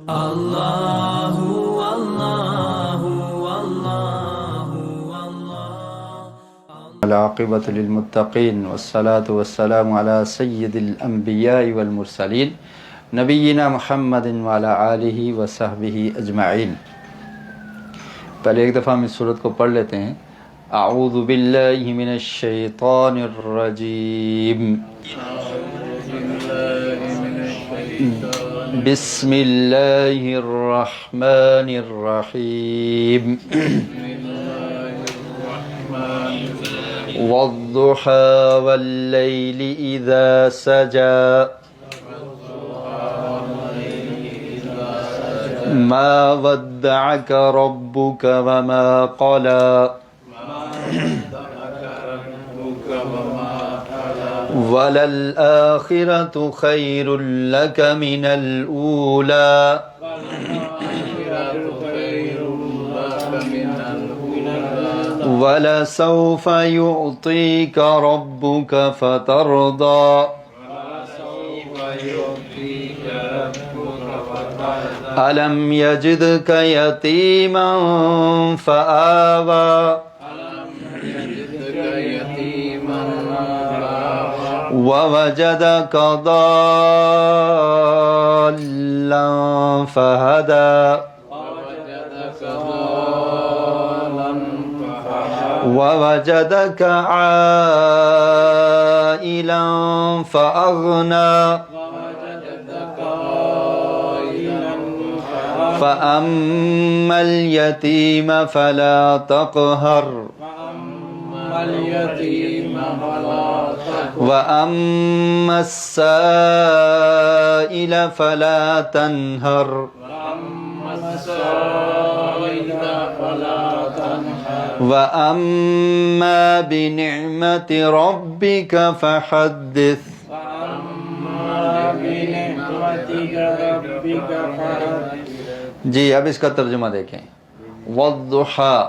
الله والله والله العاقبۃ للمتقین والصلاة والسلام علی سید الانبیاء والمرسلین نبینا محمد وعلی آلہ وصحبہ اجمعین۔ پہلے ایک دفعہ ہم اس صورت کو پڑھ لیتے ہیں۔ اعوذ باللہ من الشیطان الرجیم، بسم اللہ الرحمن الرحیم، والضحى والليل إذا سجى ما ودعك ربك وما قلى وللآخرة خير لك من الأولى وَلَسَوْفَ يُعْطِيكَ رَبُّكَ فَتَرْضَى أَلَمْ يَجِدْكَ يَتِيمًا فَآوَى وَوَجَدَكَ ضَالًّا فَهَدَى وَوَجَدَكَ عَائِلًا فَأَغْنَى فَأَمَّا الْيَتِيمَ فَلَا تَقْهَرْ وَأَمَّا السَّائِلَ فَلَا تَنْهَرْ وَأَمَّا بِنِعْمَةِ رَبِّكَ فَحَدِّثْ۔ جی اب اس کا ترجمہ دیکھیں۔ والضحیٰ،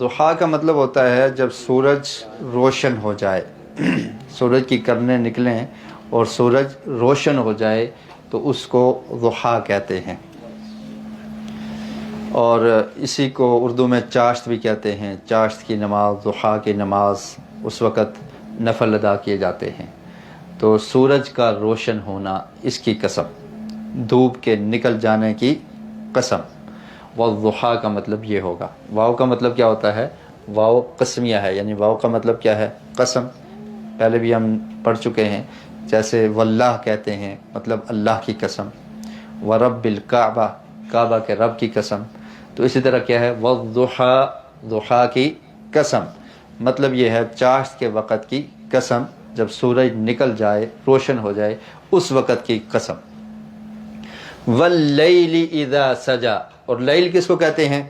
ضحیٰ کا مطلب ہوتا ہے جب سورج روشن ہو جائے، سورج کی کرنیں نکلیں اور سورج روشن ہو جائے تو اس کو ضحیٰ کہتے ہیں، اور اسی کو اردو میں چاشت بھی کہتے ہیں۔ چاشت کی نماز، ضحیٰ کی نماز، اس وقت نفل ادا کیے جاتے ہیں۔ تو سورج کا روشن ہونا، اس کی قسم، دھوپ کے نکل جانے کی قسم۔ والضحیٰ کا مطلب یہ ہوگا۔ واو کا مطلب کیا ہوتا ہے؟ واو قسمیہ ہے، یعنی واو کا مطلب کیا ہے؟ قسم۔ پہلے بھی ہم پڑھ چکے ہیں، جیسے واللہ کہتے ہیں مطلب اللہ کی قسم، ورب الکعبہ، کعبہ کے رب کی قسم۔ تو اسی طرح کیا ہے؟ والضحیٰ، ضحیٰ کی قسم، مطلب یہ ہے چاشت کے وقت کی قسم، جب سورج نکل جائے، روشن ہو جائے، اس وقت کی قسم۔ واللیل اذا سجا، اور لیل کس کو کہتے ہیں؟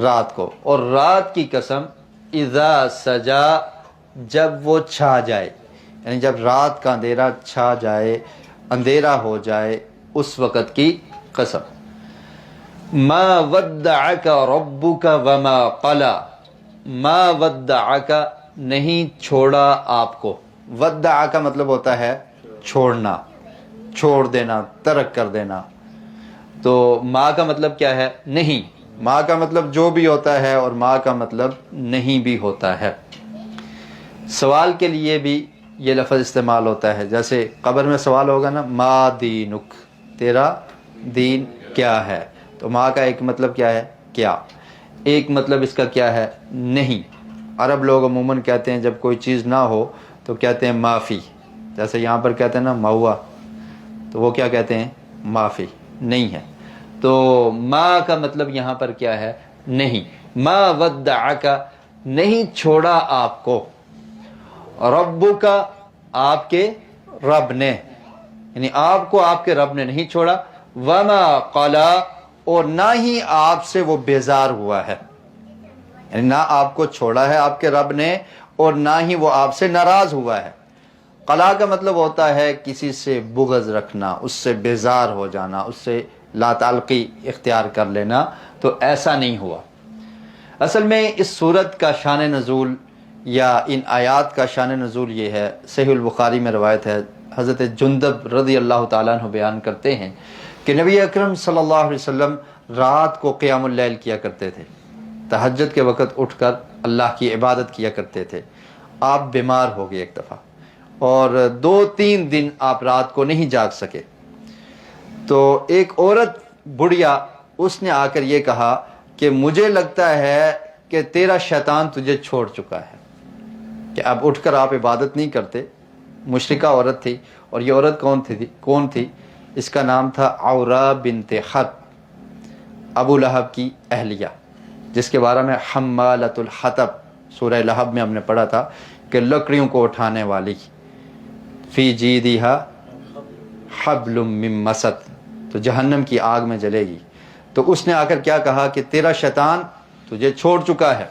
رات کو۔ اور رات کی قسم، اذا سجا، جب وہ چھا جائے، یعنی جب رات کا اندھیرا چھا جائے، اندھیرا ہو جائے، اس وقت کی قسم۔ ما ودعک ربک وما قلی، ما ودعک، نہیں چھوڑا آپ کو۔ ودع کا مطلب ہوتا ہے چھوڑنا، چھوڑ دینا، ترک کر دینا۔ تو ما کا مطلب کیا ہے؟ نہیں۔ ما کا مطلب جو بھی ہوتا ہے، اور ما کا مطلب نہیں بھی ہوتا ہے۔ سوال کے لیے بھی یہ لفظ استعمال ہوتا ہے، جیسے قبر میں سوال ہوگا نا، ما دینک، تیرا دین کیا ہے؟ تو ما کا ایک مطلب کیا ہے؟ کیا۔ ایک مطلب اس کا کیا ہے؟ نہیں۔ عرب لوگ عموماً کہتے ہیں جب کوئی چیز نہ ہو تو کہتے ہیں معافی، جیسے یہاں پر کہتے ہیں نا مہوا، تو وہ کیا کہتے ہیں؟ معافی، نہیں ہے۔ تو ما کا مطلب یہاں پر کیا ہے؟ نہیں۔ ما ودعک، نہیں چھوڑا آپ کو، ربک، آپ کے رب نے، یعنی آپ کو آپ کے رب نے نہیں چھوڑا، وما قلی، اور نہ ہی آپ سے وہ بیزار ہوا ہے، یعنی نہ آپ کو چھوڑا ہے آپ کے رب نے، اور نہ ہی وہ آپ سے ناراض ہوا ہے۔ قلا کا مطلب ہوتا ہے کسی سے بغض رکھنا، اس سے بیزار ہو جانا، اس سے لا تعلقی اختیار کر لینا، تو ایسا نہیں ہوا۔ اصل میں اس صورت کا شان نزول یا ان آیات کا شان نزول یہ ہے، صحیح البخاری میں روایت ہے، حضرت جندب رضی اللہ تعالیٰ عنہ بیان کرتے ہیں کہ نبی اکرم صلی اللہ علیہ وسلم رات کو قیام اللیل کیا کرتے تھے، تہجد کے وقت اٹھ کر اللہ کی عبادت کیا کرتے تھے۔ آپ بیمار ہو گئے ایک دفعہ اور 2-3 دن آپ رات کو نہیں جاگ سکے، تو ایک عورت بڑھیا اس نے آ کر یہ کہا کہ مجھے لگتا ہے کہ تیرا شیطان تجھے چھوڑ چکا ہے، کہ اب اٹھ کر آپ عبادت نہیں کرتے۔ مشرکہ عورت تھی، اور یہ عورت کون تھی؟ اس کا نام تھا عورہ بنت حرب، ابو لہب کی اہلیہ، جس کے بارے میں حمالۃ الحطب سورہ لہب میں ہم نے پڑھا تھا کہ لکڑیوں کو اٹھانے والی، فی جیدہا حبل من مسد، تو جہنم کی آگ میں جلے گی۔ تو اس نے آ کر کیا کہا کہ تیرا شیطان تجھے چھوڑ چکا ہے،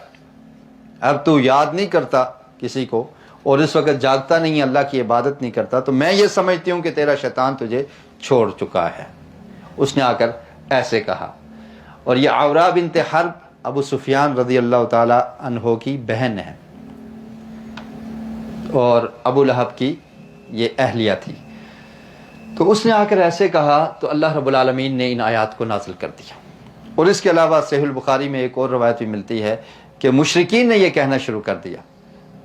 اب تو یاد نہیں کرتا کسی کو اور اس وقت جاگتا نہیں، اللہ کی عبادت نہیں کرتا، تو میں یہ سمجھتی ہوں کہ تیرا شیطان تجھے چھوڑ چکا ہے۔ اس نے آ کر ایسے کہا۔ اور یہ عورہ بنت حرب ابو سفیان رضی اللہ تعالی عنہ کی بہن ہے، اور ابو لہب کی یہ اہلیہ تھی۔ تو اس نے آ کر ایسے کہا تو اللہ رب العالمین نے ان آیات کو نازل کر دیا۔ اور اس کے علاوہ صحیح البخاری میں ایک اور روایت بھی ملتی ہے کہ مشرکین نے یہ کہنا شروع کر دیا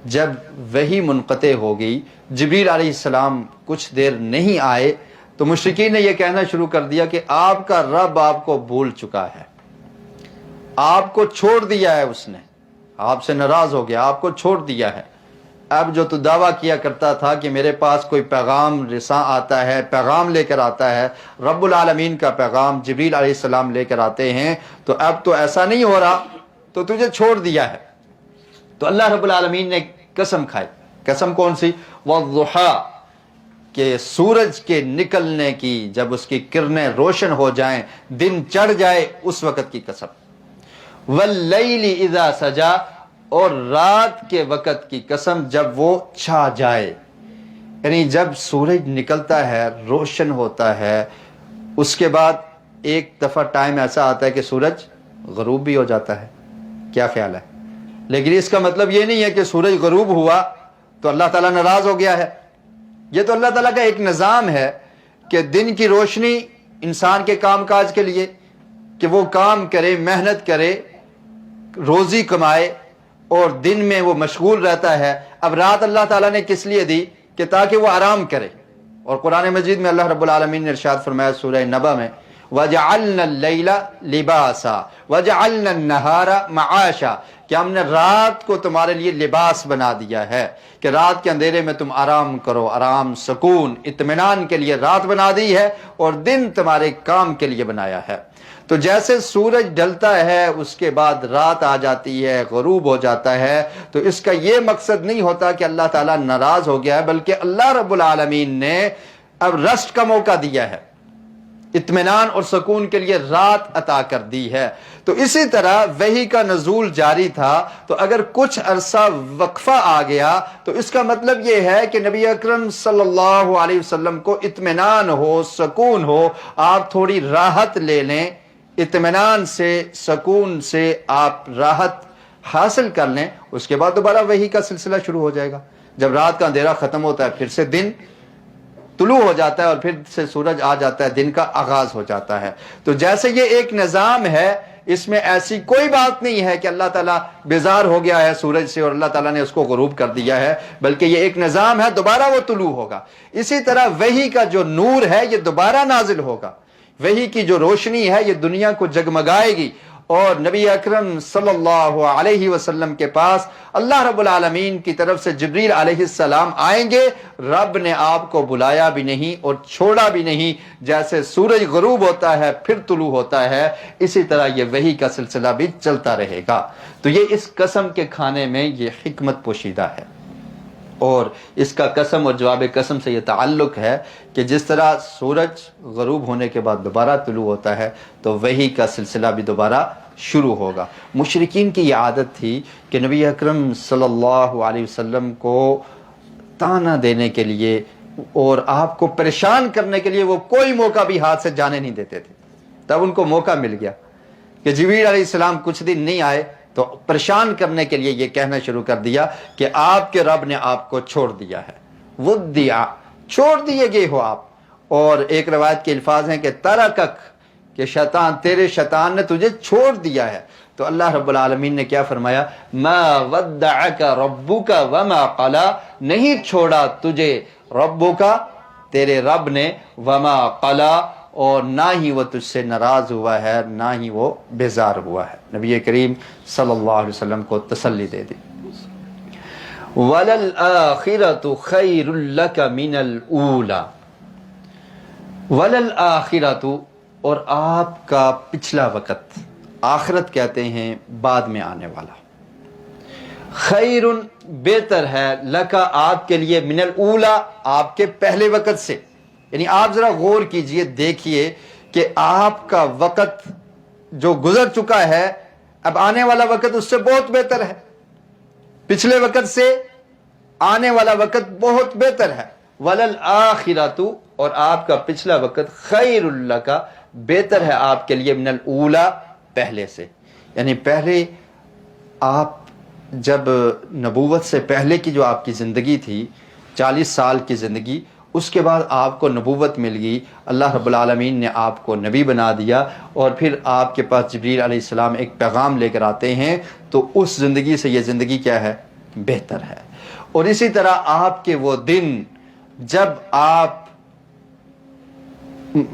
جب وحی منقطع ہو گئی، جبریل علیہ السلام کچھ دیر نہیں آئے، تو مشرکین نے یہ کہنا شروع کر دیا کہ آپ کا رب آپ کو بھول چکا ہے، آپ کو چھوڑ دیا ہے، اس نے آپ سے ناراض ہو گیا، آپ کو چھوڑ دیا ہے۔ اب جو تو دعویٰ کیا کرتا تھا کہ میرے پاس کوئی پیغام رساں آتا ہے، پیغام لے کر آتا ہے، رب العالمین کا پیغام جبریل علیہ السلام لے کر آتے ہیں، تو اب تو ایسا نہیں ہو رہا، تو تجھے چھوڑ دیا ہے۔ تو اللہ رب العالمین نے قسم کھائی۔ قسم کون سی؟ والضحیٰ، کہ سورج کے نکلنے کی، جب اس کی کرنیں روشن ہو جائیں، دن چڑھ جائے، اس وقت کی قسم۔ واللیل اذا سجا، اور رات کے وقت کی قسم جب وہ چھا جائے، یعنی جب سورج نکلتا ہے، روشن ہوتا ہے، اس کے بعد ایک دفعہ ٹائم ایسا آتا ہے کہ سورج غروب بھی ہو جاتا ہے۔ کیا خیال ہے؟ لیکن اس کا مطلب یہ نہیں ہے کہ سورج غروب ہوا تو اللہ تعالیٰ ناراض ہو گیا ہے۔ یہ تو اللہ تعالیٰ کا ایک نظام ہے کہ دن کی روشنی انسان کے کام کاج کے لیے، کہ وہ کام کرے، محنت کرے، روزی کمائے، اور دن میں وہ مشغول رہتا ہے۔ اب رات اللہ تعالیٰ نے کس لیے دی؟ کہ تاکہ وہ آرام کرے۔ اور قرآن مجید میں اللہ رب العالمین نے ارشاد فرمایا سورہ نبا میں، وَجَعَلْنَا اللَّيْلَ لِبَاسًا وَجَعَلْنَا النَّهَارَ مَعَاشًا، کہ ہم نے رات کو تمہارے لیے لباس بنا دیا ہے، کہ رات کے اندھیرے میں تم آرام کرو، آرام، سکون، اطمینان کے لیے رات بنا دی ہے، اور دن تمہارے کام کے لیے بنایا ہے۔ تو جیسے سورج ڈھلتا ہے اس کے بعد رات آ جاتی ہے، غروب ہو جاتا ہے، تو اس کا یہ مقصد نہیں ہوتا کہ اللہ تعالیٰ ناراض ہو گیا ہے، بلکہ اللہ رب العالمین نے اب ریسٹ کا موقع دیا ہے، اطمینان اور سکون کے لیے رات عطا کر دی ہے۔ تو اسی طرح وحی کا نزول جاری تھا، تو اگر کچھ عرصہ وقفہ آ گیا تو اس کا مطلب یہ ہے کہ نبی اکرم صلی اللہ علیہ وسلم کو اطمینان ہو، سکون ہو، آپ تھوڑی راحت لے لیں، اطمینان سے، سکون سے آپ راحت حاصل کر لیں۔ اس کے بعد دوبارہ وحی کا سلسلہ شروع ہو جائے گا۔ جب رات کا اندھیرا ختم ہوتا ہے پھر سے دن طلوع ہو جاتا ہے، اور پھر سے سورج آ جاتا ہے، دن کا آغاز ہو جاتا ہے۔ تو جیسے یہ ایک نظام ہے، اس میں ایسی کوئی بات نہیں ہے کہ اللہ تعالیٰ بیزار ہو گیا ہے سورج سے اور اللہ تعالیٰ نے اس کو غروب کر دیا ہے، بلکہ یہ ایک نظام ہے، دوبارہ وہ طلوع ہوگا۔ اسی طرح وحی کا جو نور ہے یہ دوبارہ نازل ہوگا، وحی کی جو روشنی ہے یہ دنیا کو جگمگائے گی، اور نبی اکرم صلی اللہ علیہ وسلم کے پاس اللہ رب العالمین کی طرف سے جبریل علیہ السلام آئیں گے۔ رب نے آپ کو بلایا بھی نہیں اور چھوڑا بھی نہیں، جیسے سورج غروب ہوتا ہے پھر طلوع ہوتا ہے، اسی طرح یہ وحی کا سلسلہ بھی چلتا رہے گا۔ تو یہ اس قسم کے کھانے میں یہ حکمت پوشیدہ ہے، اور اس کا قسم اور جواب قسم سے یہ تعلق ہے کہ جس طرح سورج غروب ہونے کے بعد دوبارہ طلوع ہوتا ہے تو وحی کا سلسلہ بھی دوبارہ شروع ہوگا۔ مشرکین کی یہ عادت تھی کہ نبی اکرم صلی اللہ علیہ وسلم کو تانا دینے کے لیے اور آپ کو پریشان کرنے کے لیے وہ کوئی موقع بھی ہاتھ سے جانے نہیں دیتے تھے۔ تب ان کو موقع مل گیا کہ جبریل علیہ السلام کچھ دن نہیں آئے، تو پریشان کرنے کے لیے یہ کہنا شروع کر دیا کہ آپ کے رب نے آپ کو چھوڑ دیا ہے، ودیا، چھوڑ دیے گئے ہو آپ، اور ایک روایت کے الفاظ ہیں کہ ترکک، کہ شیطان، تیرے شیطان نے تجھے چھوڑ دیا ہے. تو اللہ رب العالمین نے کیا فرمایا؟ ما ودعک ربک وما قلا، نہیں چھوڑا تجھے ربک، تیرے رب نے، وما قلا، اور نہ ہی وہ تجھ سے ناراض ہوا ہے، نہ ہی وہ بیزار ہوا ہے. نبی کریم صلی اللہ علیہ وسلم کو تسلی دے دی. وَلَلْآخِرَةُ خَيْرٌ لَكَ مِنَ الْأُولَى، وَلَلْآخِرَةُ، اور آپ کا پچھلا وقت، آخرت کہتے ہیں بعد میں آنے والا، خیرٌ، بہتر ہے، لکا، آپ کے لیے، من الاولا، آپ کے پہلے وقت سے. یعنی آپ ذرا غور کیجئے، دیکھیے کہ آپ کا وقت جو گزر چکا ہے، اب آنے والا وقت اس سے بہت بہتر ہے. پچھلے وقت سے آنے والا وقت بہت بہتر ہے. وَلَلْآخِرَةُ، اور آپ کا پچھلا وقت، خیر لکا، بہتر ہے آپ کے لیے، من الاولا، پہلے سے. یعنی پہلے آپ جب نبوت سے پہلے کی جو آپ کی زندگی تھی، 40 سال کی زندگی، اس کے بعد آپ کو نبوت مل گئی، اللہ رب العالمین نے آپ کو نبی بنا دیا، اور پھر آپ کے پاس جبریل علیہ السلام ایک پیغام لے کر آتے ہیں، تو اس زندگی سے یہ زندگی کیا ہے؟ بہتر ہے. اور اسی طرح آپ کے وہ دن جب آپ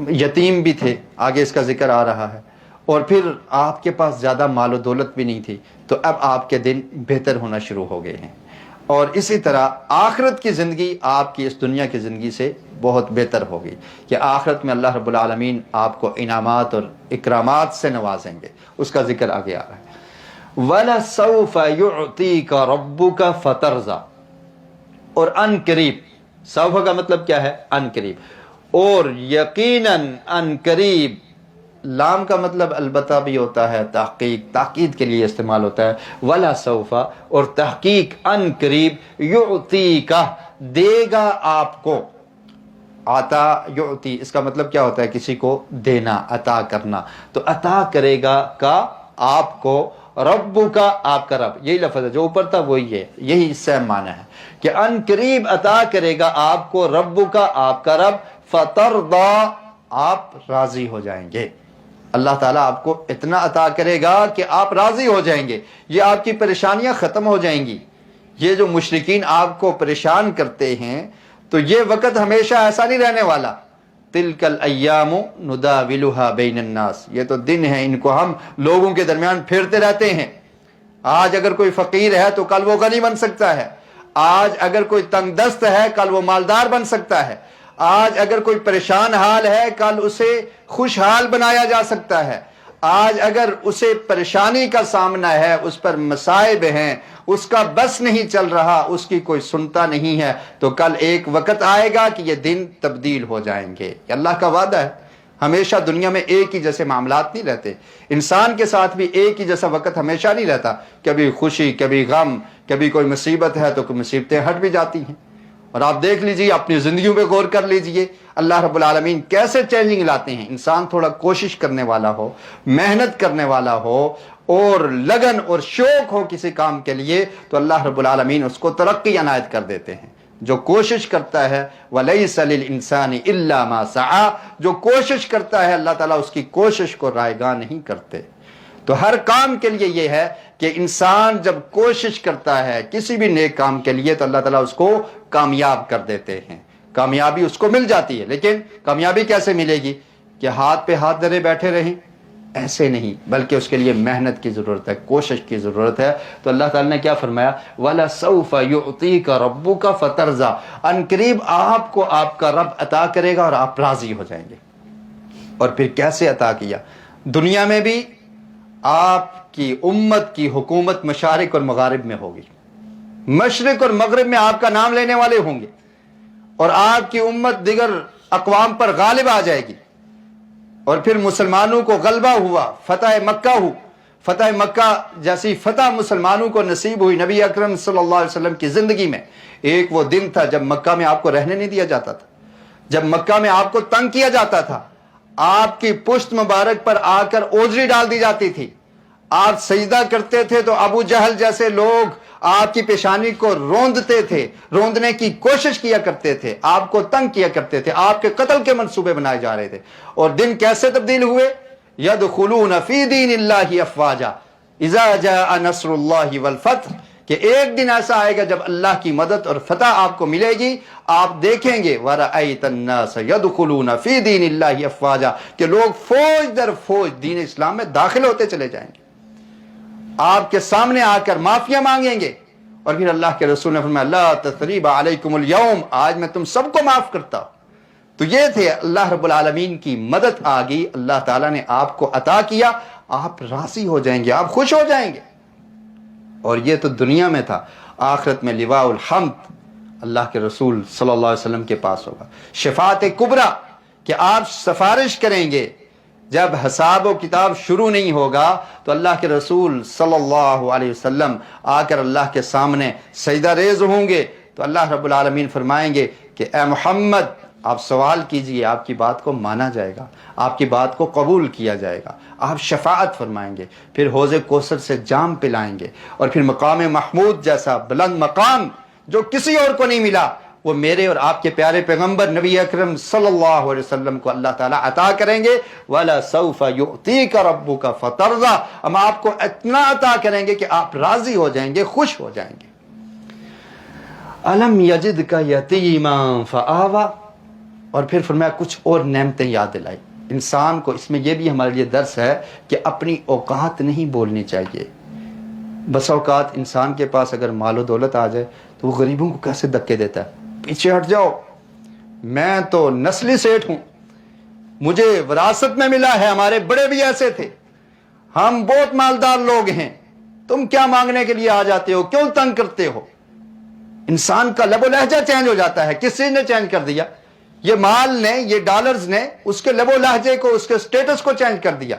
یتیم بھی تھے، آگے اس کا ذکر آ رہا ہے، اور پھر آپ کے پاس زیادہ مال و دولت بھی نہیں تھی، تو اب آپ کے دن بہتر ہونا شروع ہو گئے ہیں. اور اسی طرح آخرت کی زندگی آپ کی اس دنیا کی زندگی سے بہت بہتر ہوگی، کہ آخرت میں اللہ رب العالمین آپ کو انعامات اور اکرامات سے نوازیں گے. اس کا ذکر آگے آ رہا ہے. وَلَسَوْفَ يُعْطِيكَ رَبُّكَ فَتَرْضَى، اور ان قریب، سوف کا مطلب کیا ہے؟ ان قریب، اور یقیناً ان قریب، لام کا مطلب البتہ بھی ہوتا ہے، تحقیق، تاکید کے لیے استعمال ہوتا ہے. ولا سوف، اور تحقیق، ان قریب، یعطیکا، دے گا آپ کو. عطا یعطی، اس کا مطلب کیا ہوتا ہے؟ کسی کو دینا، عطا کرنا. تو عطا کرے گا کا آپ کو، ربو کا، آپ کا رب، یہی لفظ ہے جو اوپر تھا وہی ہے، یہی سیم معنی ہے کہ ان قریب عطا کرے گا آپ کو، ربو کا، آپ کا رب، فترضا، آپ راضی ہو جائیں گے. اللہ تعالیٰ آپ کو اتنا عطا کرے گا کہ آپ راضی ہو جائیں گے، یہ آپ کی پریشانیاں ختم ہو جائیں گی. یہ جو مشرکین آپ کو پریشان کرتے ہیں، تو یہ وقت ہمیشہ ایسا نہیں رہنے والا. تلک الایام نداولها بین الناس، یہ تو دن ہیں، ان کو ہم لوگوں کے درمیان پھیرتے رہتے ہیں. آج اگر کوئی فقیر ہے تو کل وہ غنی بن سکتا ہے. آج اگر کوئی تنگ دست ہے کل وہ مالدار بن سکتا ہے. آج اگر کوئی پریشان حال ہے کل اسے خوشحال بنایا جا سکتا ہے. آج اگر اسے پریشانی کا سامنا ہے، اس پر مصائب ہیں، اس کا بس نہیں چل رہا، اس کی کوئی سنتا نہیں ہے، تو کل ایک وقت آئے گا کہ یہ دن تبدیل ہو جائیں گے. یہ اللہ کا وعدہ ہے. ہمیشہ دنیا میں ایک ہی جیسے معاملات نہیں رہتے. انسان کے ساتھ بھی ایک ہی جیسا وقت ہمیشہ نہیں رہتا. کبھی خوشی، کبھی غم، کبھی کوئی مصیبت ہے تو کوئی مصیبتیں ہٹ بھی جاتی ہیں. اور آپ دیکھ لیجئے، اپنی زندگیوں پہ غور کر لیجئے، اللہ رب العالمین کیسے چینجنگ لاتے ہیں. انسان تھوڑا کوشش کرنے والا ہو، محنت کرنے والا ہو، اور لگن اور شوق ہو کسی کام کے لیے، تو اللہ رب العالمین اس کو ترقی عنایت کر دیتے ہیں. جو کوشش کرتا ہے، وَلَيْسَ لِلْإِنسَانِ إِلَّا مَا سَعَى، جو کوشش کرتا ہے اللہ تعالیٰ اس کی کوشش کو رائیگاں نہیں کرتے. تو ہر کام کے لیے یہ ہے کہ انسان جب کوشش کرتا ہے کسی بھی نیک کام کے لیے، تو اللہ تعالیٰ اس کو کامیاب کر دیتے ہیں. کامیابی اس کو مل جاتی ہے. لیکن کامیابی کیسے ملے گی؟ کہ ہاتھ پہ ہاتھ دھرے بیٹھے رہیں؟ ایسے نہیں، بلکہ اس کے لیے محنت کی ضرورت ہے، کوشش کی ضرورت ہے. تو اللہ تعالیٰ نے کیا فرمایا؟ وَلَسَوْفَ يُعْطِيكَ رَبُّكَ فَتَرْضَى، ان قریب آپ کو آپ کا رب عطا کرے گا اور آپ راضی ہو جائیں گے. اور پھر کیسے عطا کیا؟ دنیا میں بھی آپ کی امت کی حکومت مشارق اور مغارب میں ہوگی. مشرق اور مغرب میں آپ کا نام لینے والے ہوں گے، اور آپ کی امت دیگر اقوام پر غالب آ جائے گی. اور پھر مسلمانوں کو غلبہ ہوا، فتح مکہ ہو. فتح مکہ جیسی فتح مسلمانوں کو نصیب ہوئی نبی اکرم صلی اللہ علیہ وسلم کی زندگی میں. ایک وہ دن تھا جب مکہ میں آپ کو رہنے نہیں دیا جاتا تھا، جب مکہ میں آپ کو تنگ کیا جاتا تھا، آپ کی پشت مبارک پر آ کر اوزری ڈال دی جاتی تھی، آپ سجدہ کرتے تھے تو ابو جہل جیسے لوگ آپ کی پیشانی کو روندتے تھے، روندنے کی کوشش کیا کرتے تھے، آپ کو تنگ کیا کرتے تھے، آپ کے قتل کے منصوبے بنائے جا رہے تھے. اور دن کیسے تبدیل ہوئے؟ یدخلون فی دین اللہ افواجا اذا جاء نصر اللہ والفتح، کہ ایک دن ایسا آئے گا جب اللہ کی مدد اور فتح آپ کو ملے گی. آپ دیکھیں گے وَرَأَيْتَ النَّاسَ يَدْخُلُونَ فِي دِينِ اللَّهِ أَفْوَاجًا، کہ لوگ فوج در فوج دین اسلام میں داخل ہوتے چلے جائیں گے، آپ کے سامنے آ کر معافیا مانگیں گے. اور پھر اللہ کے رسول نے فرمایا لا تثریب علیکم اليوم، آج میں تم سب کو معاف کرتا ہوں. تو یہ تھے اللہ رب العالمین کی مدد آ گئی، اللہ تعالیٰ نے آپ کو عطا کیا، آپ راضی ہو جائیں گے، آپ خوش ہو جائیں گے. اور یہ تو دنیا میں تھا. آخرت میں لواء الحمد اللہ کے رسول صلی اللہ علیہ وسلم کے پاس ہوگا، شفاعت کبریٰ، کہ آپ سفارش کریں گے. جب حساب و کتاب شروع نہیں ہوگا تو اللہ کے رسول صلی اللہ علیہ وسلم آ کر اللہ کے سامنے سجدہ ریز ہوں گے. تو اللہ رب العالمین فرمائیں گے کہ اے محمد آپ سوال کیجئے، آپ کی بات کو مانا جائے گا، آپ کی بات کو قبول کیا جائے گا. آپ شفاعت فرمائیں گے، پھر حوض کوثر سے جام پلائیں گے، اور پھر مقام محمود جیسا بلند مقام جو کسی اور کو نہیں ملا وہ میرے اور آپ کے پیارے پیغمبر نبی اکرم صلی اللہ علیہ وسلم کو اللہ تعالیٰ عطا کریں گے. وَلَسَوْفَ يُؤْتِيكَ رَبُّكَ فَتَرْضَىٰ، ہم آپ کو اتنا عطا کریں گے کہ آپ راضی ہو جائیں گے، خوش ہو جائیں گے. أَلَمْ يَجِدْكَ يَتِيمًا فَآوَىٰ، اور پھر فرمایا کچھ اور نعمتیں یاد دلائی. انسان کو اس میں یہ بھی ہمارے لیے درس ہے کہ اپنی اوقات نہیں بولنی چاہیے. بس اوقات انسان کے پاس اگر مال و دولت آ جائے تو وہ غریبوں کو کیسے دھکے دیتا ہے، پیچھے ہٹ جاؤ، میں تو نسلی سیٹ ہوں، مجھے وراثت میں ملا ہے، ہمارے بڑے بھی ایسے تھے، ہم بہت مالدار لوگ ہیں، تم کیا مانگنے کے لیے آ جاتے ہو، کیوں تنگ کرتے ہو. انسان کا لب و لہجہ چینج ہو جاتا ہے. کس چیز نے چینج کر دیا؟ یہ مال نے، یہ ڈالرز نے اس کے لب و لہجے کو، اس کے سٹیٹس کو چینج کر دیا.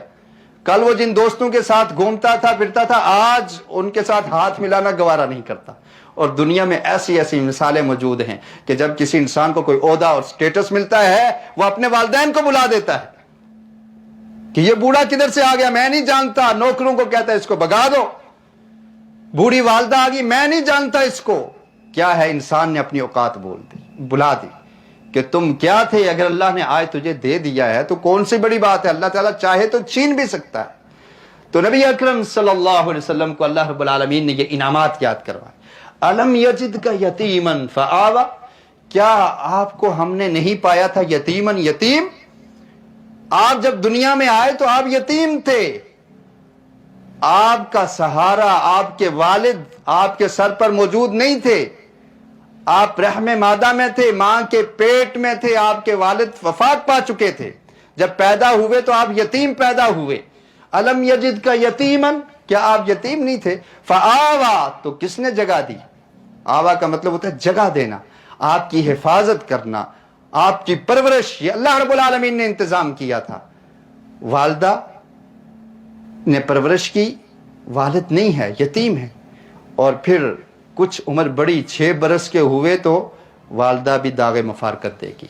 کل وہ جن دوستوں کے ساتھ گھومتا تھا پھرتا تھا، آج ان کے ساتھ ہاتھ ملانا گوارا نہیں کرتا. اور دنیا میں ایسی ایسی مثالیں موجود ہیں کہ جب کسی انسان کو کوئی عہدہ اور سٹیٹس ملتا ہے وہ اپنے والدین کو بلا دیتا ہے کہ یہ بوڑھا کدھر سے آ گیا، میں نہیں جانتا. نوکروں کو کہتا ہے اس کو بھگا دو. بوڑھی والدہ آ گئی، میں نہیں جانتا اس کو. کیا ہے؟ انسان نے اپنی اوقات بلا دی کہ تم کیا تھے. اگر اللہ نے آج تجھے دے دیا ہے تو کون سی بڑی بات ہے، اللہ تعالیٰ چاہے تو چھین بھی سکتا ہے. تو نبی اکرم صلی اللہ علیہ وسلم کو اللہ رب العالمین نے یہ انعامات یاد کروائے. الم یجدک یتیمن فآویٰ، کیا آپ کو ہم نے نہیں پایا تھا یتیمن، یتیم؟ آپ جب دنیا میں آئے تو آپ یتیم تھے. آپ کا سہارا، آپ کے والد آپ کے سر پر موجود نہیں تھے. آپ رحم مادہ میں تھے، ماں کے پیٹ میں تھے، آپ کے والد وفات پا چکے تھے. جب پیدا ہوئے تو آپ یتیم پیدا ہوئے. الم یجدک یتیمن، کیا آپ یتیم نہیں تھے؟ فآویٰ، تو کس نے جگہ دی؟ آوا کا مطلب ہوتا ہے جگہ دینا، آپ کی حفاظت کرنا، آپ کی پرورش، یہ اللہ رب العالمین نے انتظام کیا تھا. والدہ نے پرورش کی، والد نہیں ہے، یتیم ہے. اور پھر کچھ عمر بڑی 6 برس کے ہوئے تو والدہ بھی داغ مفارقت دے گی،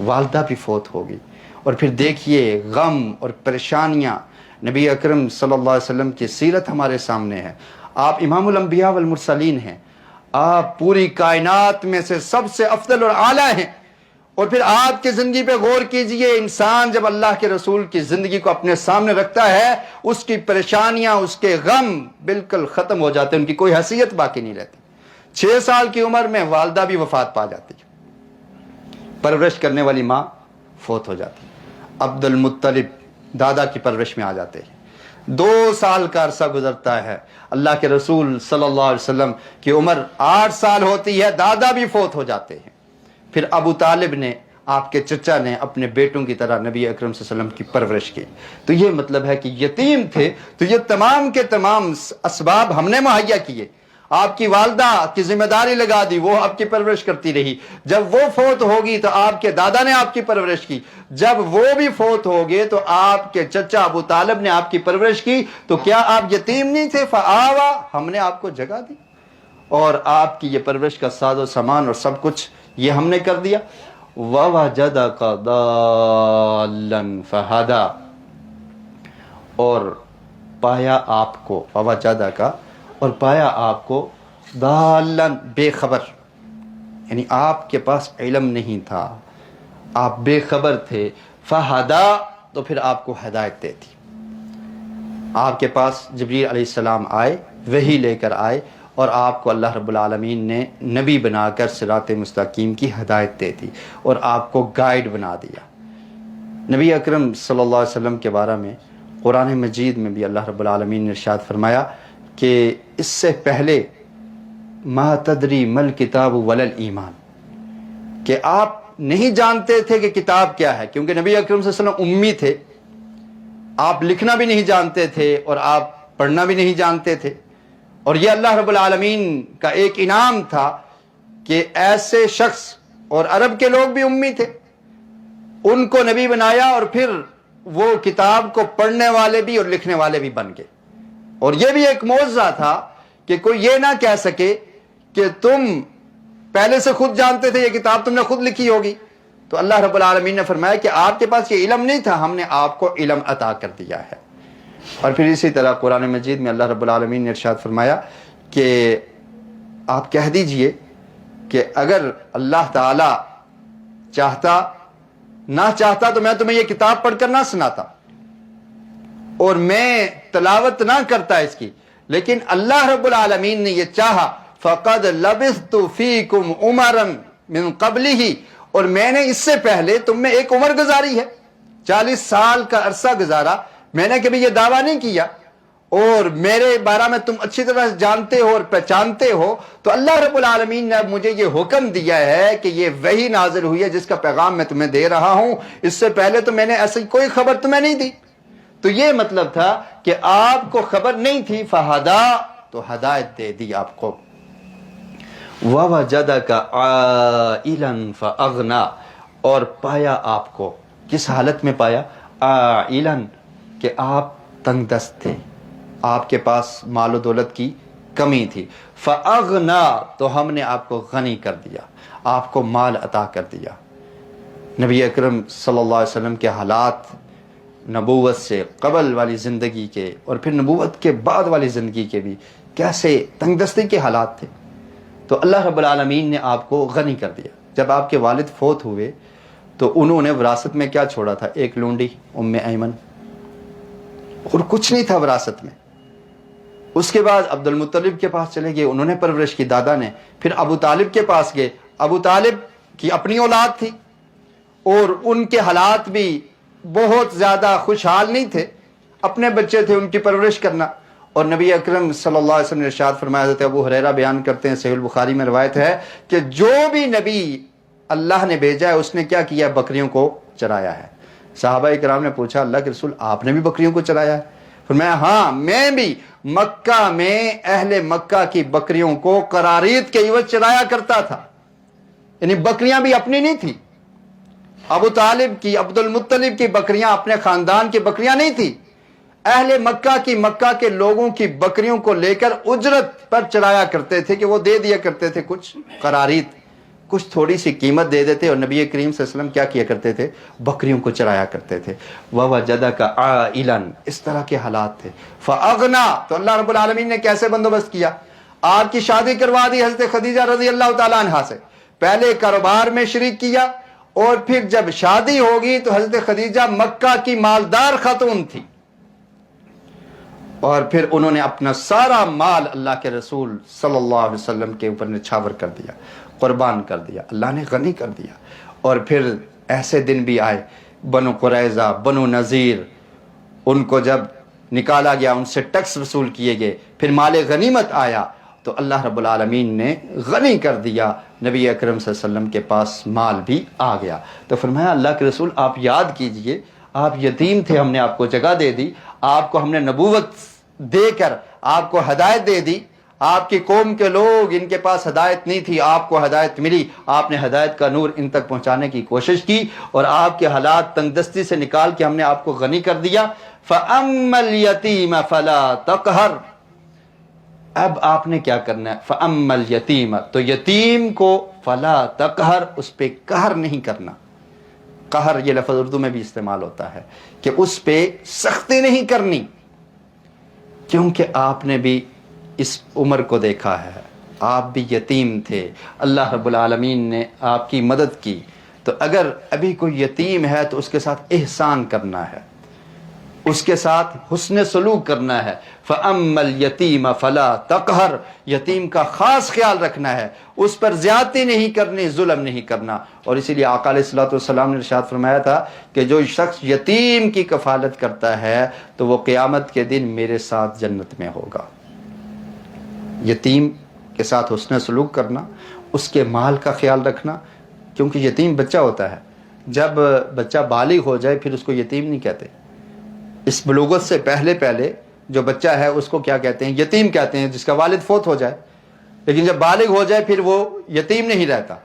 والدہ بھی فوت ہوگی. اور پھر دیکھیے غم اور پریشانیاں. نبی اکرم صلی اللہ علیہ وسلم کی سیرت ہمارے سامنے ہے. آپ امام الانبیاء والمرسلین ہیں، آپ پوری کائنات میں سے سب سے افضل اور اعلیٰ ہیں. اور پھر آپ کی زندگی پہ غور کیجئے. انسان جب اللہ کے رسول کی زندگی کو اپنے سامنے رکھتا ہے اس کی پریشانیاں، اس کے غم بالکل ختم ہو جاتے ہیں، ان کی کوئی حیثیت باقی نہیں رہتی. 6 سال کی عمر میں والدہ بھی وفات پا جاتی ہے، پرورش کرنے والی ماں فوت ہو جاتی ہے. عبد المطلب دادا کی پرورش میں آ جاتے ہیں. 2 سال کا عرصہ گزرتا ہے، اللہ کے رسول صلی اللہ علیہ وسلم کی عمر 8 سال ہوتی ہے، دادا بھی فوت ہو جاتے ہیں. پھر ابو طالب نے، آپ کے چچا نے اپنے بیٹوں کی طرح نبی اکرم صلی اللہ علیہ وسلم کی پرورش کی. تو یہ مطلب ہے کہ یتیم تھے تو یہ تمام کے تمام اسباب ہم نے مہیا کیے. آپ کی والدہ کی ذمہ داری لگا دی، وہ آپ کی پرورش کرتی رہی. جب وہ فوت ہوگی تو آپ کے دادا نے آپ کی پرورش کی. جب وہ بھی فوت ہو گئے تو آپ کے چچا ابو طالب نے آپ کی پرورش کی. تو کیا آپ یتیم نہیں تھے؟ فآویٰ، ہم نے آپ کو جگہ دی اور آپ کی یہ پرورش کا ساز و سامان اور سب کچھ یہ ہم نے کر دیا. وَوَجَدَكَ ضَالًّا فَهَدَىٰ، اور پایا آپ کو، فوجدہ کا، اور پایا آپ کو ضالن بے خبر، یعنی آپ کے پاس علم نہیں تھا، آپ بے خبر تھے، فہدا تو پھر آپ کو ہدایت دے دی۔ آپ کے پاس جبریل علیہ السلام آئے، وحی لے کر آئے، اور آپ کو اللہ رب العالمین نے نبی بنا کر صراط مستقیم کی ہدایت دے دی اور آپ کو گائیڈ بنا دیا۔ نبی اکرم صلی اللہ علیہ وسلم کے بارے میں قرآن مجید میں بھی اللہ رب العالمین نے ارشاد فرمایا کہ اس سے پہلے ما تدری مل کتاب ولل ایمان، کہ آپ نہیں جانتے تھے کہ کتاب کیا ہے، کیونکہ نبی اکرم صلی اللہ علیہ وسلم امی تھے، آپ لکھنا بھی نہیں جانتے تھے اور آپ پڑھنا بھی نہیں جانتے تھے، اور یہ اللہ رب العالمین کا ایک انعام تھا کہ ایسے شخص، اور عرب کے لوگ بھی امی تھے، ان کو نبی بنایا اور پھر وہ کتاب کو پڑھنے والے بھی اور لکھنے والے بھی بن گئے۔ اور یہ بھی ایک معجزہ تھا کہ کوئی یہ نہ کہہ سکے کہ تم پہلے سے خود جانتے تھے، یہ کتاب تم نے خود لکھی ہوگی۔ تو اللہ رب العالمین نے فرمایا کہ آپ کے پاس یہ علم نہیں تھا، ہم نے آپ کو علم عطا کر دیا ہے۔ اور پھر اسی طرح قرآن مجید میں اللہ رب العالمین نے ارشاد فرمایا کہ آپ کہہ دیجئے کہ اگر اللہ تعالی چاہتا، نہ چاہتا تو میں تمہیں یہ کتاب پڑھ کر نہ سناتا اور میں تلاوت نہ کرتا اس کی، لیکن اللہ رب العالمین نے یہ چاہا، فقد لبثت فیکم عمرا من قبلہ، اور میں نے اس سے پہلے تم میں ایک عمر گزاری ہے، 40 سال کا عرصہ گزارا، میں نے کبھی یہ دعویٰ نہیں کیا، اور میرے بارے میں تم اچھی طرح جانتے ہو اور پہچانتے ہو۔ تو اللہ رب العالمین نے اب مجھے یہ حکم دیا ہے کہ یہ وحی نازل ہوئی ہے جس کا پیغام میں تمہیں دے رہا ہوں، اس سے پہلے تو میں نے ایسی کوئی خبر تمہیں نہیں دی۔ تو یہ مطلب تھا کہ آپ کو خبر نہیں تھی، فہدا تو ہدایت دے دی آپ کو۔ وَوَجَدَكَ عَائِلًا فَأَغْنَى، اور پایا آپ کو کس حالت میں پایا؟ عائلاً، کہ آپ تنگ دست تھے، آپ کے پاس مال و دولت کی کمی تھی، فَأَغْنَى تو ہم نے آپ کو غنی کر دیا، آپ کو مال عطا کر دیا۔ نبی اکرم صلی اللہ علیہ وسلم کے حالات نبوت سے قبل والی زندگی کے اور پھر نبوت کے بعد والی زندگی کے بھی کیسے تنگ دستی کے حالات تھے، تو اللہ رب العالمین نے آپ کو غنی کر دیا۔ جب آپ کے والد فوت ہوئے تو انہوں نے وراثت میں کیا چھوڑا تھا؟ ایک لونڈی ام ایمن، اور کچھ نہیں تھا وراثت میں۔ اس کے بعد عبد المطلب کے پاس چلے گئے، انہوں نے پرورش کی، دادا نے۔ پھر ابو طالب کے پاس گئے، ابو طالب کی اپنی اولاد تھی اور ان کے حالات بھی بہت زیادہ خوشحال نہیں تھے، اپنے بچے تھے، ان کی پرورش کرنا۔ اور نبی اکرم صلی اللہ علیہ وسلم نے ارشاد فرمایا، حضرت ابو ہریرہ بیان کرتے ہیں، صحیح البخاری میں روایت ہے کہ جو بھی نبی اللہ نے بھیجا ہے اس نے کیا کیا؟ بکریوں کو چرایا ہے۔ صحابہ کرام نے پوچھا، اللہ کے رسول آپ نے بھی بکریوں کو چرایا ہے؟ فرمایا ہاں، میں بھی مکہ میں اہل مکہ کی بکریوں کو قرارید کے عوض چرایا کرتا تھا، یعنی بکریاں بھی اپنی نہیں تھی۔ ابو طالب کی، عبد المطلب کی بکریاں اپنے خاندان کی بکریاں نہیں تھی، اہل مکہ کی، مکہ کے لوگوں کی بکریوں کو لے کر اجرت پر چرایا کرتے تھے کہ وہ دے دیا کرتے تھے کچھ قرارید، کچھ تھوڑی سی قیمت دے دیتے، اور نبی کریم صلی اللہ علیہ وسلم کیا کیا کرتے تھے؟ بکریوں کو چرایا کرتے تھے۔ وَوَجَدَكَ عَائِلًا، اس طرح کے حالات تھے۔ فَأَغْنَى، تو اللہ رب العالمین نے کیسے بندوبست کیا؟ آپ کی شادی کروا دی حضرت خدیجہ رضی اللہ تعالیٰ عنہا سے، پہلے کاروبار میں شریک کیا، اور پھر جب شادی ہوگی تو حضرت خدیجہ مکہ کی مالدار خاتون تھی، اور پھر انہوں نے اپنا سارا مال اللہ کے رسول صلی اللہ علیہ وسلم کے اوپر نچھاور کر دیا، قربان کر دیا، اللہ نے غنی کر دیا۔ اور پھر ایسے دن بھی آئے، بنو قریظہ، بنو نذیر، ان کو جب نکالا گیا، ان سے ٹیکس وصول کیے گئے، پھر مال غنیمت آیا تو اللہ رب العالمین نے غنی کر دیا، نبی اکرم صلی اللہ علیہ وسلم کے پاس مال بھی آ گیا۔ تو فرمایا اللہ کے رسول آپ یاد کیجئے، آپ یتیم تھے، ہم نے آپ کو جگہ دے دی، آپ کو ہم نے نبوت دے کر آپ کو ہدایت دے دی، آپ کی قوم کے لوگ ان کے پاس ہدایت نہیں تھی، آپ کو ہدایت ملی، آپ نے ہدایت کا نور ان تک پہنچانے کی کوشش کی، اور آپ کے حالات تنگ دستی سے نکال کے ہم نے آپ کو غنی کر دیا۔ فَأَمَّا الْيَتِيمَ فَلَا تَقْهَرْ، اب آپ نے کیا کرنا ہے؟ فَأَمَّا الْيَتِيمَ، تو یتیم کو فَلَا تَقْهَرْ، اس پہ قہر نہیں کرنا۔ قہر یہ لفظ اردو میں بھی استعمال ہوتا ہے کہ اس پہ سختی نہیں کرنی، کیونکہ آپ نے بھی اس عمر کو دیکھا ہے، آپ بھی یتیم تھے، اللہ رب العالمین نے آپ کی مدد کی. تو اگر ابھی کوئی یتیم ہے تو اس کے ساتھ احسان کرنا ہے، اس کے ساتھ حسن سلوک کرنا ہے. فَأَمَّا الْيَتِيمَ فَلَا تَقْهَرْ، یتیم کا خاص خیال رکھنا ہے، اس پر زیادتی نہیں کرنی، ظلم نہیں کرنا. اور اسی لیے آقا علیہ الصلوۃ والسلام نے ارشاد فرمایا تھا کہ جو شخص یتیم کی کفالت کرتا ہے تو وہ قیامت کے دن میرے ساتھ جنت میں ہوگا. یتیم کے ساتھ حسن سلوک کرنا، اس کے مال کا خیال رکھنا، کیونکہ یتیم بچہ ہوتا ہے. جب بچہ بالغ ہو جائے پھر اس کو یتیم نہیں کہتے. اس بلوغت سے پہلے جو بچہ ہے اس کو کیا کہتے ہیں؟ یتیم کہتے ہیں، جس کا والد فوت ہو جائے. لیکن جب بالغ ہو جائے پھر وہ یتیم نہیں رہتا.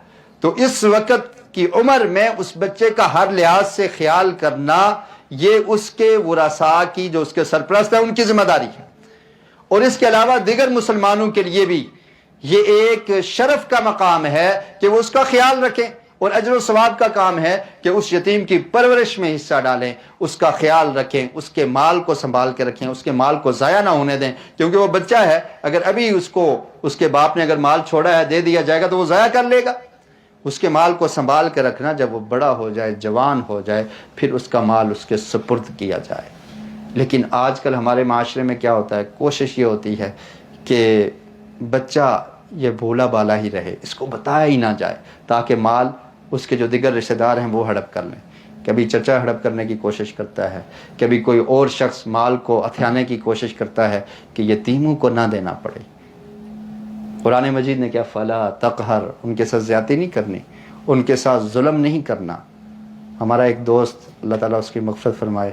تو اس وقت کی عمر میں اس بچے کا ہر لحاظ سے خیال کرنا یہ اس کے ورثاء کی، جو اس کے سرپرست ہیں، ان کی ذمہ داری ہے. اور اس کے علاوہ دیگر مسلمانوں کے لیے بھی یہ ایک شرف کا مقام ہے کہ وہ اس کا خیال رکھیں، اور اجر و ثواب کا کام ہے کہ اس یتیم کی پرورش میں حصہ ڈالیں، اس کا خیال رکھیں، اس کے مال کو سنبھال کے رکھیں، اس کے مال کو ضائع نہ ہونے دیں. کیونکہ وہ بچہ ہے، اگر ابھی اس کے باپ نے اگر مال چھوڑا ہے، دے دیا جائے گا تو وہ ضائع کر لے گا. اس کے مال کو سنبھال کے رکھنا، جب وہ بڑا ہو جائے، جوان ہو جائے، پھر اس کا مال اس کے سپرد کیا جائے. لیکن آج کل ہمارے معاشرے میں کیا ہوتا ہے؟ کوشش یہ ہوتی ہے کہ بچہ یہ بھولا بالا ہی رہے، اس کو بتایا ہی نہ جائے، تاکہ مال اس کے جو دیگر رشتہ دار ہیں وہ ہڑپ کر لیں. کبھی چچا ہڑپ کرنے کی کوشش کرتا ہے، کبھی کوئی اور شخص مال کو ہتھیانے کی کوشش کرتا ہے کہ یتیموں کو نہ دینا پڑے. قرآن مجید نے کیا؟ فلا تقہر، ان کے ساتھ زیادتی نہیں کرنی، ان کے ساتھ ظلم نہیں کرنا. ہمارا ایک دوست، اللہ تعالیٰ اس کی مغفرت فرمائے،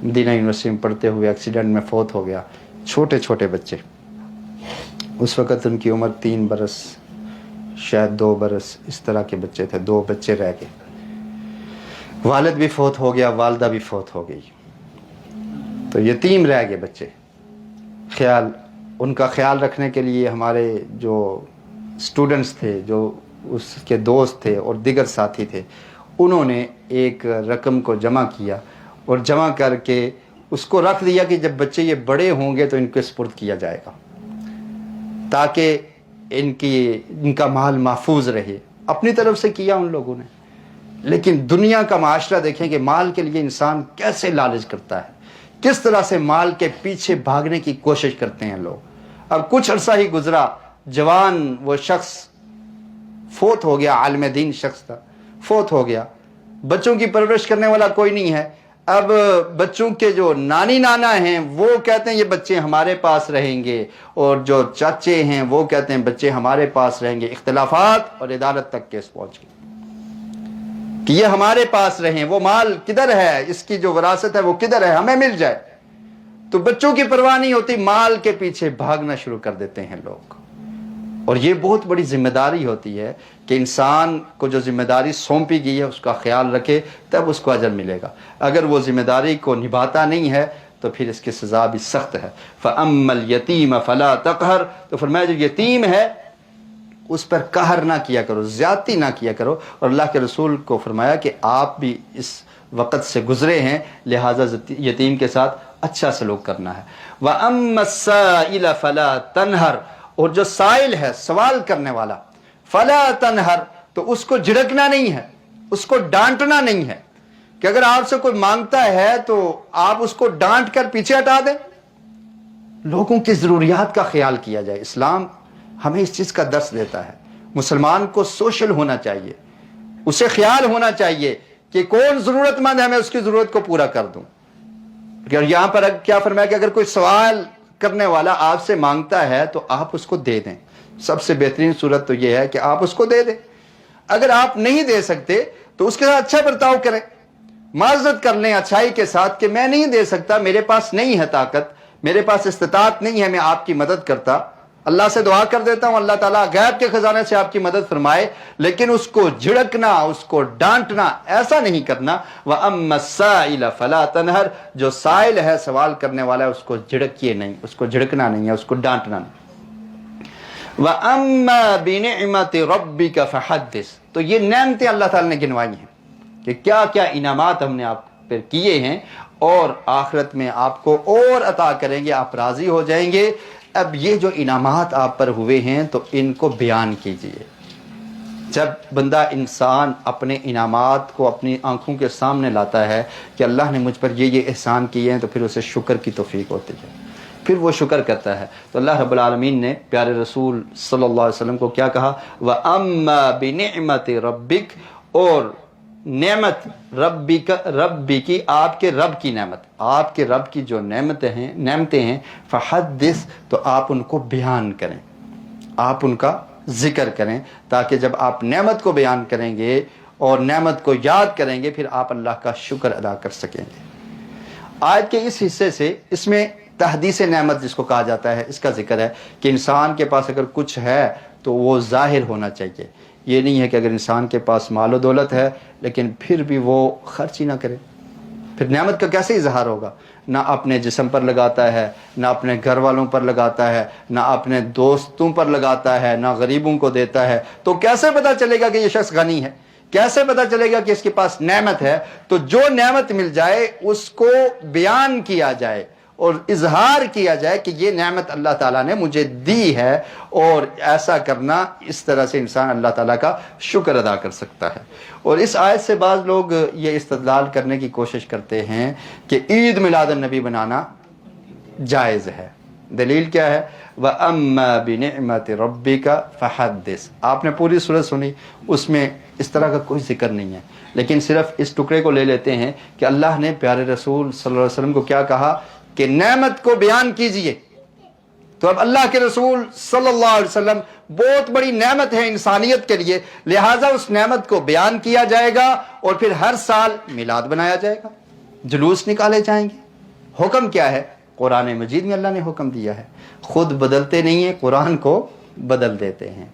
مدینہ یونیورسٹی میں پڑھتے ہوئے ایکسیڈنٹ میں فوت ہو گیا. چھوٹے بچے، اس وقت ان کی عمر 3 برس، شاید 2 برس، اس طرح کے بچے تھے. 2 بچے رہ گئے، والد بھی فوت ہو گیا، والدہ بھی فوت ہو گئی، تو یتیم رہ گئے بچے. ان کا خیال رکھنے کے لیے ہمارے جو اسٹوڈنٹس تھے، جو اس کے دوست تھے اور دیگر ساتھی تھے، انہوں نے ایک رقم کو جمع کیا اور جمع کر کے اس کو رکھ دیا کہ جب بچے یہ بڑے ہوں گے تو ان کے سپرد کیا جائے گا، تاکہ ان کا مال محفوظ رہے. اپنی طرف سے کیا ان لوگوں نے. لیکن دنیا کا معاشرہ دیکھیں کہ مال کے لیے انسان کیسے لالچ کرتا ہے، کس طرح سے مال کے پیچھے بھاگنے کی کوشش کرتے ہیں لوگ. اب کچھ عرصہ ہی گزرا، جوان وہ شخص فوت ہو گیا، عالم دین شخص تھا، فوت ہو گیا. بچوں کی پرورش کرنے والا کوئی نہیں ہے. اب بچوں کے جو نانی نانا ہیں وہ کہتے ہیں یہ بچے ہمارے پاس رہیں گے، اور جو چاچے ہیں وہ کہتے ہیں بچے ہمارے پاس رہیں گے. اختلافات اور عدالت تک کیس پہنچ گئے کہ یہ ہمارے پاس رہیں، وہ مال کدھر ہے، اس کی جو وراثت ہے وہ کدھر ہے، ہمیں مل جائے. تو بچوں کی پرواہ نہیں ہوتی، مال کے پیچھے بھاگنا شروع کر دیتے ہیں لوگ. اور یہ بہت بڑی ذمہ داری ہوتی ہے کہ انسان کو جو ذمہ داری سونپی گئی ہے اس کا خیال رکھے، تب اس کو اجر ملے گا. اگر وہ ذمہ داری کو نبھاتا نہیں ہے تو پھر اس کی سزا بھی سخت ہے. فَأَمَّا الْيَتِيمَ فَلَا تَقْهَرْ، تو فرمایا جو یتیم ہے اس پر قہر نہ کیا کرو، زیادتی نہ کیا کرو. اور اللہ کے رسول کو فرمایا کہ آپ بھی اس وقت سے گزرے ہیں، لہٰذا یتیم کے ساتھ اچھا سلوک کرنا ہے. وَأَمَّا السَّائِلَ فَلَا تَنْهَرْ، اور جو سائل ہے، سوال کرنے والا، فَلَا تَنْهَرْ، تو اس کو جھڑکنا نہیں ہے، اس کو ڈانٹنا نہیں ہے کہ اگر آپ سے کوئی مانگتا ہے تو آپ اس کو ڈانٹ کر پیچھے ہٹا دیں. لوگوں کی ضروریات کا خیال کیا جائے. اسلام ہمیں اس چیز کا درس دیتا ہے. مسلمان کو سوشل ہونا چاہیے، اسے خیال ہونا چاہیے کہ کون ضرورت مند ہے، میں اس کی ضرورت کو پورا کر دوں. یہاں پر کیا فرمایا کہ اگر کوئی سوال کرنے والا آپ سے مانگتا ہے تو آپ اس کو دے دیں. سب سے بہترین صورت تو یہ ہے کہ آپ اس کو دے دیں. اگر آپ نہیں دے سکتے تو اس کے ساتھ اچھا برتاؤ کریں، معذرت کر لیں اچھائی کے ساتھ کہ میں نہیں دے سکتا، میرے پاس نہیں ہے طاقت، میرے پاس استطاعت نہیں ہے میں آپ کی مدد کرتا. اللہ سے دعا کر دیتا ہوں اللہ تعالیٰ غیب کے خزانے سے آپ کی مدد فرمائے. لیکن اس کو جھڑکنا، اس کو ڈانٹنا، ایسا نہیں کرنا. وَأَمَّا السَّائِلَ فَلَا تَنْهَرْ، جو سائل ہے، سوال کرنے والا ہے، اس کو جھڑکیے نہیں، اس کو جھڑکنا نہیں ہے، اس کو ڈانٹنا نہیں. وَأَمَّا بِنِعْمَةِ رَبِّكَ فَحَدِّثْ، تو یہ نعمتیں اللہ تعالیٰ نے گنوائی ہیں کہ کیا کیا انعامات ہم نے آپ پر کیے ہیں، اور آخرت میں آپ کو اور عطا کریں گے، آپ راضی ہو جائیں گے۔ اب یہ جو انعامات آپ پر ہوئے ہیں تو ان کو بیان کیجئے۔ جب بندہ انسان اپنے انعامات کو اپنی آنکھوں کے سامنے لاتا ہے کہ اللہ نے مجھ پر یہ احسان کیے ہیں، تو پھر اسے شکر کی توفیق ہوتی ہے، پھر وہ شکر کرتا ہے۔ تو اللہ رب العالمین نے پیارے رسول صلی اللہ علیہ وسلم کو کیا کہا؟ وَأَمَّا بِنِعْمَةِ رَبِّكَ، اور نعمت ربی کی، آپ کے رب کی نعمت، آپ کے رب کی جو نعمتیں ہیں، فحدث، تو آپ ان کو بیان کریں، آپ ان کا ذکر کریں، تاکہ جب آپ نعمت کو بیان کریں گے اور نعمت کو یاد کریں گے، پھر آپ اللہ کا شکر ادا کر سکیں گے۔ آیت کے اس حصے سے، اس میں تحدیث نعمت جس کو کہا جاتا ہے، اس کا ذکر ہے کہ انسان کے پاس اگر کچھ ہے تو وہ ظاہر ہونا چاہیے۔ یہ نہیں ہے کہ اگر انسان کے پاس مال و دولت ہے لیکن پھر بھی وہ خرچ ہی نہ کرے، پھر نعمت کا کیسے اظہار ہوگا؟ نہ اپنے جسم پر لگاتا ہے، نہ اپنے گھر والوں پر لگاتا ہے، نہ اپنے دوستوں پر لگاتا ہے، نہ غریبوں کو دیتا ہے، تو کیسے پتہ چلے گا کہ یہ شخص غنی ہے؟ کیسے پتہ چلے گا کہ اس کے پاس نعمت ہے؟ تو جو نعمت مل جائے اس کو بیان کیا جائے اور اظہار کیا جائے کہ یہ نعمت اللہ تعالیٰ نے مجھے دی ہے، اور ایسا کرنا، اس طرح سے انسان اللہ تعالیٰ کا شکر ادا کر سکتا ہے۔ اور اس آیت سے بعض لوگ یہ استدلال کرنے کی کوشش کرتے ہیں کہ عید میلاد النبی بنانا جائز ہے۔ دلیل کیا ہے؟ وَأَمَّا بِنِعْمَةِ رَبِّكَ فَحَدِّثْ۔ آپ نے پوری سورت سنی، اس میں اس طرح کا کوئی ذکر نہیں ہے، لیکن صرف اس ٹکڑے کو لے لیتے ہیں کہ اللہ نے پیارے رسول صلی اللہ علیہ وسلم کو کیا کہا کہ نعمت کو بیان کیجئے۔ تو اب اللہ کے رسول صلی اللہ علیہ وسلم بہت بڑی نعمت ہے انسانیت کے لیے، لہٰذا اس نعمت کو بیان کیا جائے گا، اور پھر ہر سال میلاد بنایا جائے گا، جلوس نکالے جائیں گے۔ حکم کیا ہے؟ قرآن مجید میں اللہ نے حکم دیا ہے، خود بدلتے نہیں ہیں، قرآن کو بدل دیتے ہیں،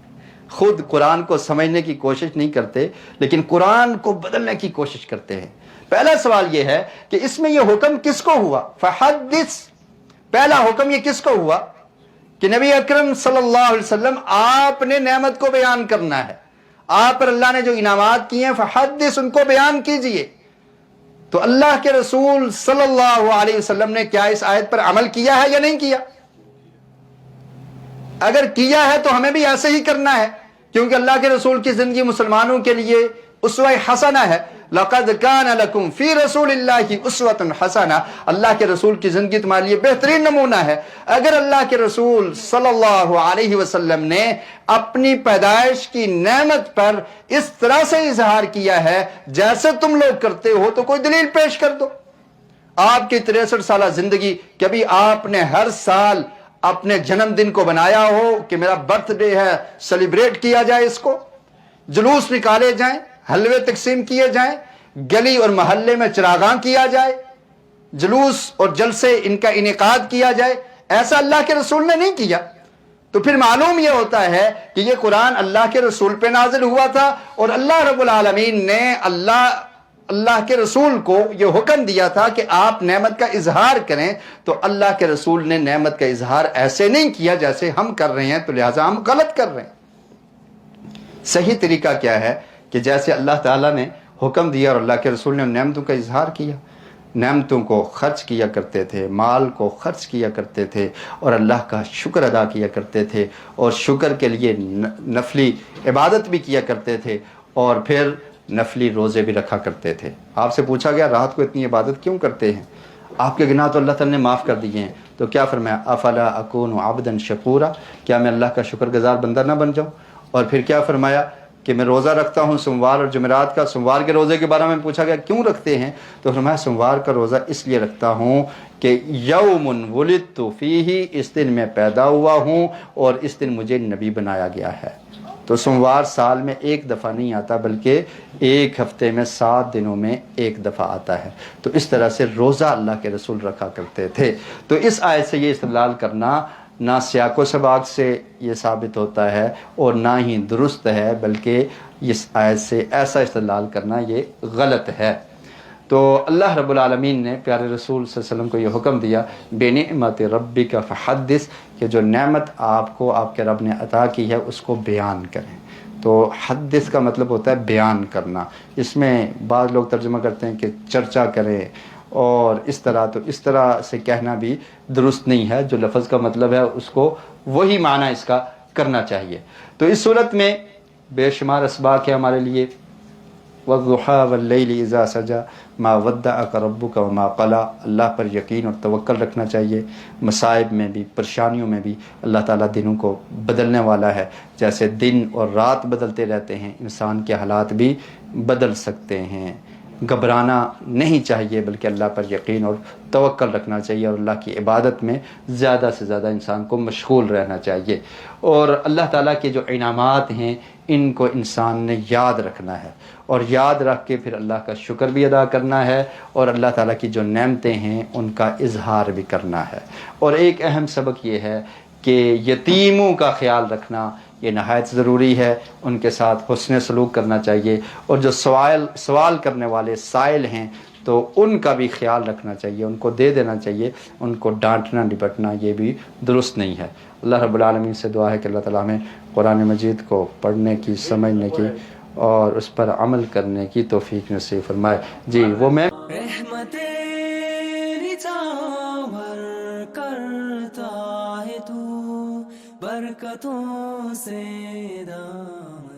خود قرآن کو سمجھنے کی کوشش نہیں کرتے لیکن قرآن کو بدلنے کی کوشش کرتے ہیں۔ پہلا سوال یہ ہے کہ اس میں یہ حکم کس کو ہوا؟ فحدث، پہلا حکم یہ کس کو ہوا کہ نبی اکرم صلی اللہ علیہ وسلم آپ نے نعمت کو بیان کرنا ہے، آپ پر اللہ نے جو انعامات کیے ہیں، فحدث، ان کو بیان کیجئے۔ تو اللہ کے رسول صلی اللہ علیہ وسلم نے کیا اس آیت پر عمل کیا ہے یا نہیں کیا؟ اگر کیا ہے تو ہمیں بھی ایسے ہی کرنا ہے، کیونکہ اللہ کے رسول کی زندگی مسلمانوں کے لیے اسوہ حسنہ ہے۔ لَقَدْ كَانَ لَكُمْ فِي رَسُولِ اللَّهِ أُسْوَةٌ حَسَنَةٌ، اللہ کے رسول کی زندگی تمہارے لیے بہترین نمونہ ہے۔ اگر اللہ کے رسول صلی اللہ علیہ وسلم نے اپنی پیدائش کی نعمت پر اس طرح سے اظہار کیا ہے جیسے تم لوگ کرتے ہو، تو کوئی دلیل پیش کر دو۔ آپ کی 63 سالہ زندگی، کبھی آپ نے ہر سال اپنے جنم دن کو بنایا ہو کہ میرا برتھ ڈے ہے، سیلیبریٹ کیا جائے، اس کو جلوس نکالے جائیں، حلوے تقسیم کیے جائیں، گلی اور محلے میں چراغاں کیا جائے، جلوس اور جلسے ان کا انعقاد کیا جائے؟ ایسا اللہ کے رسول نے نہیں کیا۔ تو پھر معلوم یہ ہوتا ہے کہ یہ قرآن اللہ کے رسول پہ نازل ہوا تھا، اور اللہ رب العالمین نے اللہ کے رسول کو یہ حکم دیا تھا کہ آپ نعمت کا اظہار کریں۔ تو اللہ کے رسول نے نعمت کا اظہار ایسے نہیں کیا جیسے ہم کر رہے ہیں، تو لہٰذا ہم غلط کر رہے ہیں۔ صحیح طریقہ کیا ہے کہ جیسے اللہ تعالیٰ نے حکم دیا اور اللہ کے رسول نے نعمتوں کا اظہار کیا، نعمتوں کو خرچ کیا کرتے تھے، مال کو خرچ کیا کرتے تھے، اور اللہ کا شکر ادا کیا کرتے تھے، اور شکر کے لیے نفلی عبادت بھی کیا کرتے تھے، اور پھر نفلی روزے بھی رکھا کرتے تھے۔ آپ سے پوچھا گیا رات کو اتنی عبادت کیوں کرتے ہیں؟ آپ کے گناہ تو اللہ تعالیٰ نے معاف کر دیے ہیں، تو کیا فرمایا؟ افلا اکون عبدا شکورا، کیا میں اللہ کا شکر گزار بندہ نہ بن جاؤں؟ اور پھر کیا فرمایا کہ میں روزہ رکھتا ہوں سوموار اور جمعرات کا۔ سوموار کے روزے کے بارے میں پوچھا گیا کیوں رکھتے ہیں؟ تو فرمایا سوموار کا روزہ اس لیے رکھتا ہوں کہ یوم ولدت فیہ، اس دن میں پیدا ہوا ہوں اور اس دن مجھے نبی بنایا گیا ہے۔ تو سوموار سال میں ایک دفعہ نہیں آتا، بلکہ ایک ہفتے میں 7 دنوں میں ایک دفعہ آتا ہے۔ تو اس طرح سے روزہ اللہ کے رسول رکھا کرتے تھے۔ تو اس آیت سے یہ استدلال کرنا نہ سیاق و سباق سے یہ ثابت ہوتا ہے اور نہ ہی درست ہے، بلکہ اس آیت سے ایسا استدلال کرنا یہ غلط ہے۔ تو اللہ رب العالمین نے پیارے رسول صلی اللہ علیہ وسلم کو یہ حکم دیا بِنِعْمَةِ رَبِّكَ فَحَدِّثْ، کہ جو نعمت آپ کو آپ کے رب نے عطا کی ہے اس کو بیان کریں۔ تو حدث کا مطلب ہوتا ہے بیان کرنا۔ اس میں بعض لوگ ترجمہ کرتے ہیں کہ چرچا کریں اور اس طرح سے کہنا بھی درست نہیں ہے. جو لفظ کا مطلب ہے اس کو وہی معنی اس کا کرنا چاہیے. تو اس صورت میں بے شمار اسباق ہے ہمارے لیے. والضحى واللیل اذا سجى ما ودعك ربك وما قلى. اللہ پر یقین اور توکل رکھنا چاہیے. مصائب میں بھی پریشانیوں میں بھی اللہ تعالیٰ دنوں کو بدلنے والا ہے. جیسے دن اور رات بدلتے رہتے ہیں انسان کے حالات بھی بدل سکتے ہیں. گھبرانا نہیں چاہیے بلکہ اللہ پر یقین اور توکل رکھنا چاہیے اور اللہ کی عبادت میں زیادہ سے زیادہ انسان کو مشغول رہنا چاہیے. اور اللہ تعالیٰ کے جو انعامات ہیں ان کو انسان نے یاد رکھنا ہے اور یاد رکھ کے پھر اللہ کا شکر بھی ادا کرنا ہے اور اللہ تعالیٰ کی جو نعمتیں ہیں ان کا اظہار بھی کرنا ہے. اور ایک اہم سبق یہ ہے کہ یتیموں کا خیال رکھنا یہ نہایت ضروری ہے. ان کے ساتھ حسن سلوک کرنا چاہیے اور جو سوال کرنے والے سائل ہیں تو ان کا بھی خیال رکھنا چاہیے. ان کو دے دینا چاہیے. ان کو ڈانٹنا ڈپٹنا یہ بھی درست نہیں ہے. اللہ رب العالمین سے دعا ہے کہ اللہ تعالیٰ ہمیں قرآن مجید کو پڑھنے کی سمجھنے کی اور اس پر عمل کرنے کی توفیق نصیب فرمائے. جی وہ میں رحمتیں نچاور کرتا ہے تو برکتوں سے دام